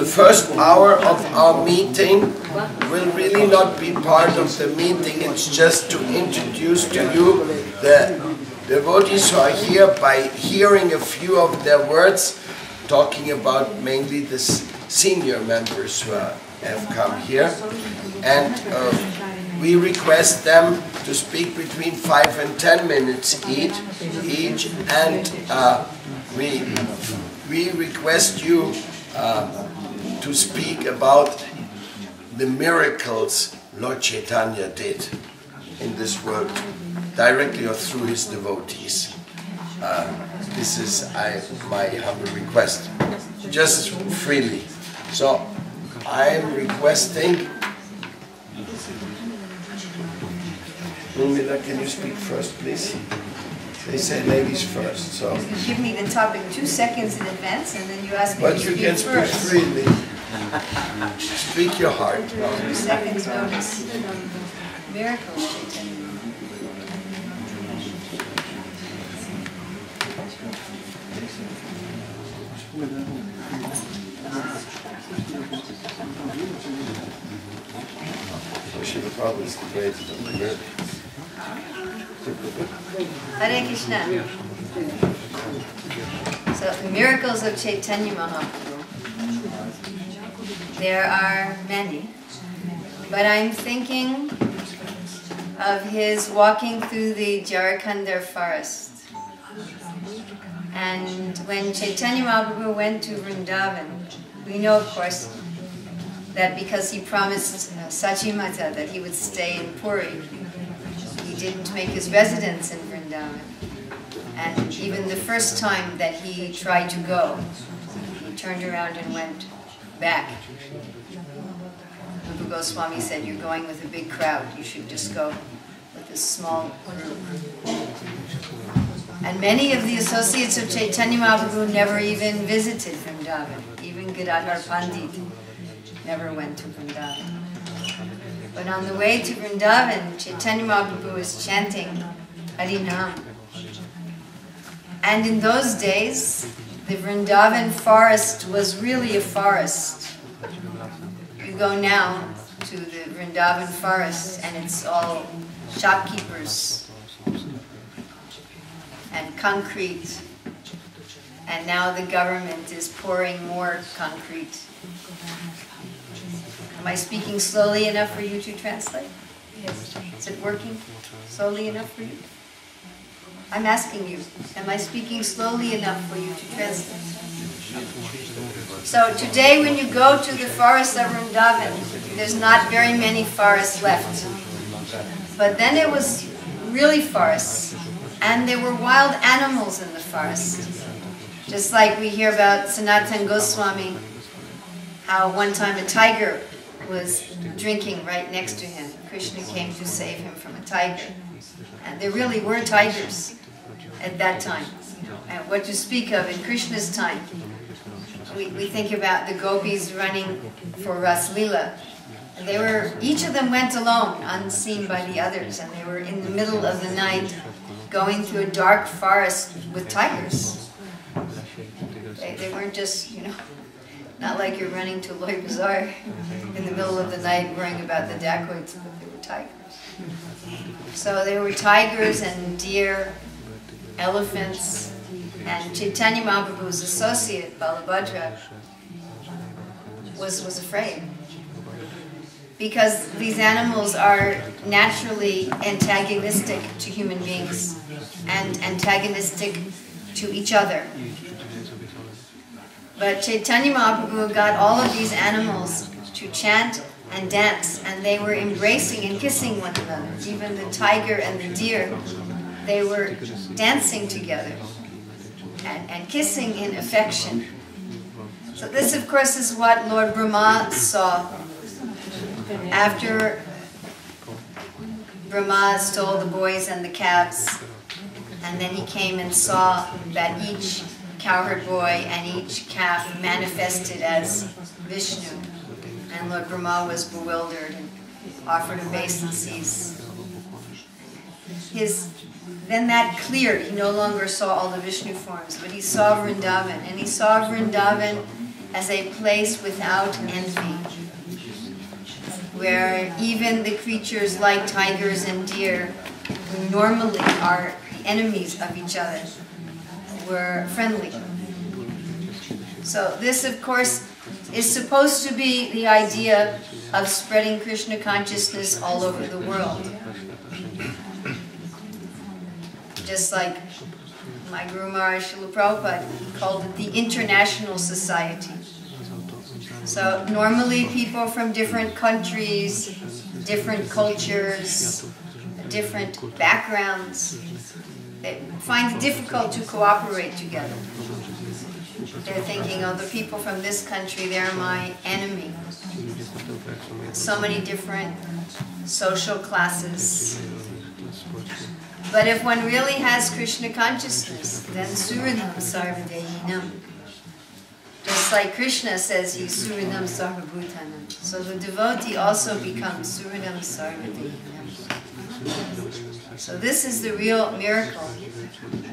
The first hour of our meeting will really not be part of the meeting. It's just to introduce to you the devotees who are here by hearing a few of their words, talking about mainly the senior members who have come here. And we request them to speak between 5 and 10 minutes each, and we request you to speak about the miracles Lord Chaitanya did in this world, directly or through his devotees. This is my humble request, just freely. So I am requesting, Lumila, can you speak first, please? They say ladies first, so. You give me the topic 2 seconds in advance, and then you ask me to speak first. But you can speak freely. Speak your heart. 2 seconds notice. Miracles. Hare Krishna. So, the miracles of Chaitanya Mahaprabhu. There are many, but I'm thinking of his walking through the Jharikandar forest. And when Chaitanya Mahaprabhu went to Vrindavan, we know, of course, that because he promised Sachimata that he would stay in Puri, he didn't make his residence in Vrindavan. And even the first time that he tried to go, he turned around and went back. Rupa Goswami said, "You're going with a big crowd, you should just go with a small group." And many of the associates of Chaitanya Mahaprabhu never even visited Vrindavan. Even Gadadhar Pandit never went to Vrindavan. But on the way to Vrindavan, Chaitanya Mahaprabhu was chanting Harinam. And in those days, the Vrindavan forest was really a forest. You go now to the Vrindavan forest and it's all shopkeepers and concrete. And now the government is pouring more concrete. Am I speaking slowly enough for you to translate? Yes. Is it working slowly enough for you? I'm asking you, am I speaking slowly enough for you to translate? So today when you go to the forest of Vrindavan, there's not very many forests left. But then it was really forests, and there were wild animals in the forest. Just like we hear about Sanatana Goswami, how one time a tiger was drinking right next to him. Krishna came to save him from a tiger. And there really were tigers at that time. And what to speak of in Krishna's time. We think about the gopis running for Ras Leela. And they were, each of them went alone, unseen by the others. And they were in the middle of the night going through a dark forest with tigers. They weren't just, you know, not like you're running to Loy Bazaar in the middle of the night worrying about the dacoits, but they were tigers. So there were tigers and deer, elephants, and Chaitanya Mahaprabhu's associate, Balabhadra, was afraid. Because these animals are naturally antagonistic to human beings and antagonistic to each other. But Chaitanya Mahaprabhu got all of these animals to chant and dance, and they were embracing and kissing one another. Even the tiger and the deer, they were dancing together and kissing in affection. So this, of course, is what Lord Brahma saw after Brahma stole the boys and the calves, and then he came and saw that each cowherd boy and each calf manifested as Vishnu. And Lord Brahma was bewildered and offered obeisances. Then that cleared. He no longer saw all the Vishnu forms, but he saw Vrindavan. And he saw Vrindavan as a place without envy, where even the creatures like tigers and deer, who normally are enemies of each other, were friendly. So this, of course, is supposed to be the idea of spreading Krishna consciousness all over the world. Just like my Guru Maharaj Srila Prabhupada called it the International Society. So normally people from different countries, different cultures, different backgrounds, they find it difficult to cooperate together. They're thinking, oh, the people from this country, they're my enemy. So many different social classes. But if one really has Krishna consciousness, then Surinam Sarvadehinam. Just like Krishna says he's Surinam Sarvabhutanam. So the devotee also becomes Surinam Sarvadehinam. So this is the real miracle.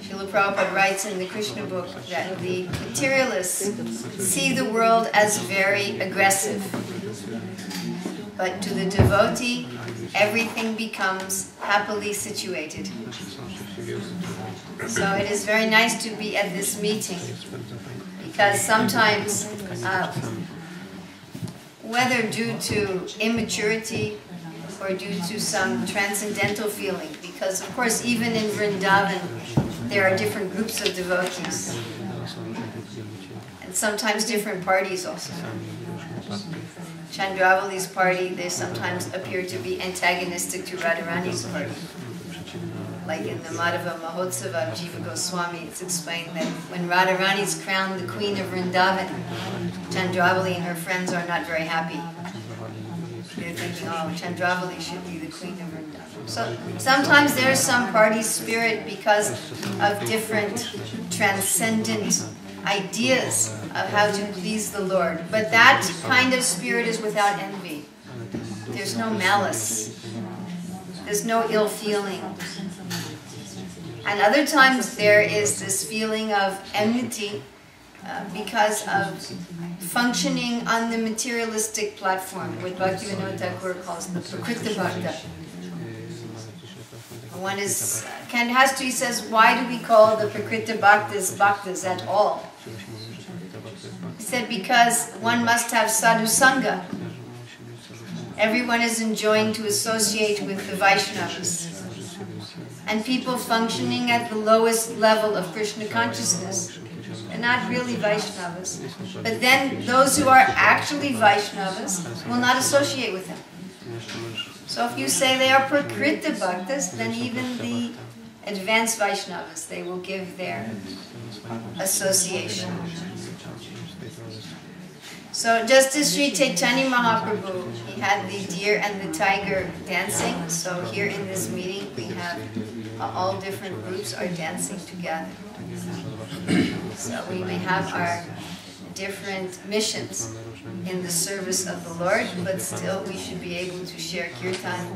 Srila Prabhupada writes in the Krishna book that the materialists see the world as very aggressive. But to the devotee, everything becomes happily situated. So it is very nice to be at this meeting, because sometimes, whether due to immaturity or due to some transcendental feeling, because of course even in Vrindavan there are different groups of devotees, and sometimes different parties also. Chandravali's party, they sometimes appear to be antagonistic to Radharani's party. Like in the Madhava Mahotsava of Jiva Goswami, it's explained that when Radharani's crowned the queen of Vrindavan, Chandravali and her friends are not very happy. They're thinking, oh, Chandravali should be the queen of Vrindavan. So sometimes there's some party spirit because of different transcendent ideas of how to please the Lord. But that kind of spirit is without envy. There's no malice. There's no ill feeling. And other times there is this feeling of enmity because of functioning on the materialistic platform, what Bhaktivinoda Thakur calls the Prakriti Bhakta. One is, Kandhastu says, why do we call the Prakriti Bhaktas Bhaktas at all? He said, because one must have sadhu sangha. Everyone is enjoying to associate with the Vaishnavas. And people functioning at the lowest level of Krishna consciousness are not really Vaishnavas. But then those who are actually Vaishnavas will not associate with them. So if you say they are Prakriti Bhaktas, then even the advanced Vaishnavas, they will give their association. So just as Sri Chaitanya Mahaprabhu, he had the deer and the tiger dancing, so here in this meeting we have all different groups are dancing together. So we may have our different missions in the service of the Lord, but still we should be able to share kirtan,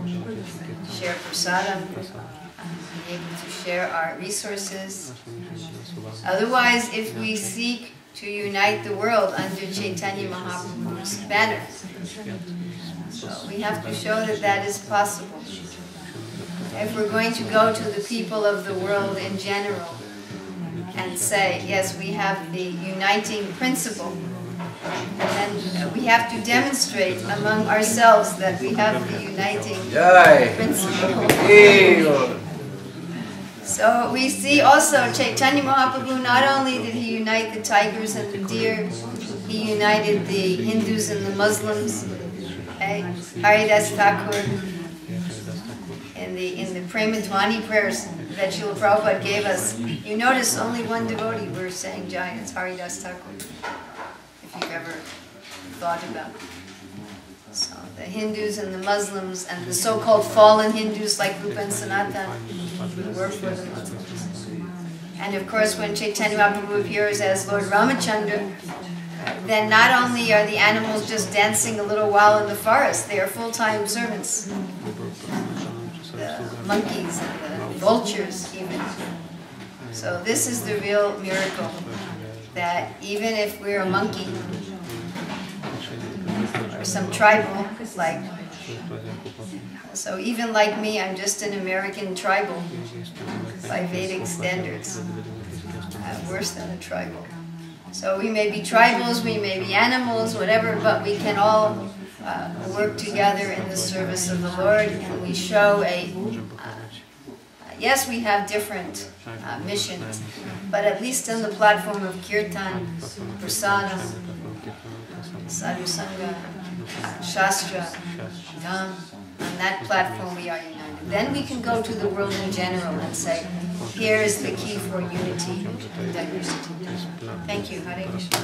share prasadam, be able to share our resources. Otherwise, if we seek to unite the world under Chaitanya Mahaprabhu's banner, so we have to show that that is possible. If we're going to go to the people of the world in general and say, yes, we have the uniting principle, then we have to demonstrate among ourselves that we have the uniting principle. So we see also Chaitanya Mahaprabhu, not only did he unite the tigers and the deer, he united the Hindus and the Muslims. Haridas Thakur, in the Premadhwani prayers that Srila Prabhupada gave us, you notice only one devotee we're saying Jai, it's Haridas Thakur, if you've ever thought about it. So the Hindus and the Muslims and the so-called fallen Hindus like Rupa and Sanatan, we work for the Muslims. And of course when Chaitanya Mahaprabhu appears as Lord Ramachandra, then not only are the animals just dancing a little while in the forest, they are full-time servants. The monkeys and the vultures even. So this is the real miracle, that even if we're a monkey, or some tribal, like, so even like me, I'm just an American tribal by Vedic standards, worse than a tribal. So we may be tribals, we may be animals, whatever, but we can all work together in the service of the Lord, and we show yes, we have different missions, but at least on the platform of Kirtan, Prasadam, Sadhu Sangha, Shastra, Dham, on that platform we are united. Then we can go to the world in general and say, here is the key for unity and diversity. Thank you. Hare Krishna.